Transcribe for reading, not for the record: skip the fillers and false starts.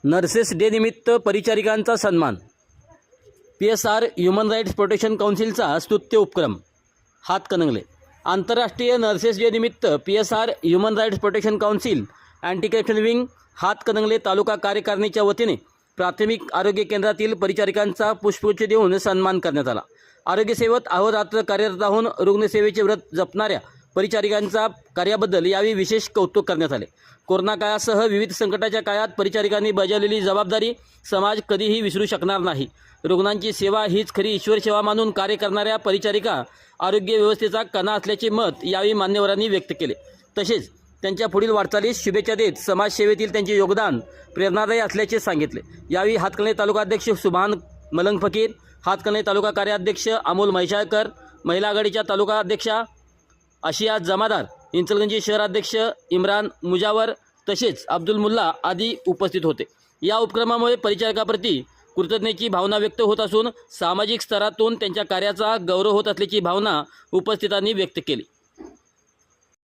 Nurses day निमित्त परिचारिकांचा सन्मान. PSR ह्युमन राईट्स प्रोटेक्शन काउन्सिलचा स्तुत्य उपक्रम. हातकणंगले. आंतरराष्ट्रीय नर्सेस डे निमित्त PSR human rights protection council anti corruption wing Hatkanangle taluka कार्यकारिणीच्या वतीने प्राथमिक आरोग्य केंद्रातील परिचारिकांचा पुष्पगुच्छ देऊन सन्मान करण्यात आला. आरोग्य सेवेत अहोरात्र कार्यरत राहून रुग्णसेवेचे व्रत जपणाऱ्या परिचारिकांचा कार्याबद्दल यावेळी विशेष कौतुक करण्यात आले. कोरोना काळासह विविध संकटाच्या काळात परिचारिकांनी बजावलेली जबाबदारी समाज कधीही विसरू शकणार नाही. रुग्णांची सेवा हीच खरी ईश्वर सेवा मानून कार्य करणाऱ्या परिचारिका आरोग्य व्यवस्थेचा कणा असल्याचे मत यावेळी मान्यवरांनी व्यक्त केले. तसेच त्यांच्या पुढील वाटचालीस शुभेच्छा देत समाजसेवेतील त्यांचे योगदान प्रेरणादायी असल्याचे सांगितले. यावेळी हातकणंगले तालुका अध्यक्ष सुभान मलंग फकीर, हातकणंगले तालुका कार्याध्यक्ष अमोल म्हैसाळकर, महिला आघाडीच्या तालुका अध्यक्षा आशिया जमादार, इंचलगंजी शहराध्यक्ष इम्रान मुजावर तसेच अब्दुल मुल्ला आदी उपस्थित होते. या उपक्रमामुळे परिचारकाप्रती कृतज्ञतेची भावना व्यक्त होत असून सामाजिक स्तरातून त्यांच्या कार्याचा गौरव होत असल्याची भावना उपस्थितांनी व्यक्त केली.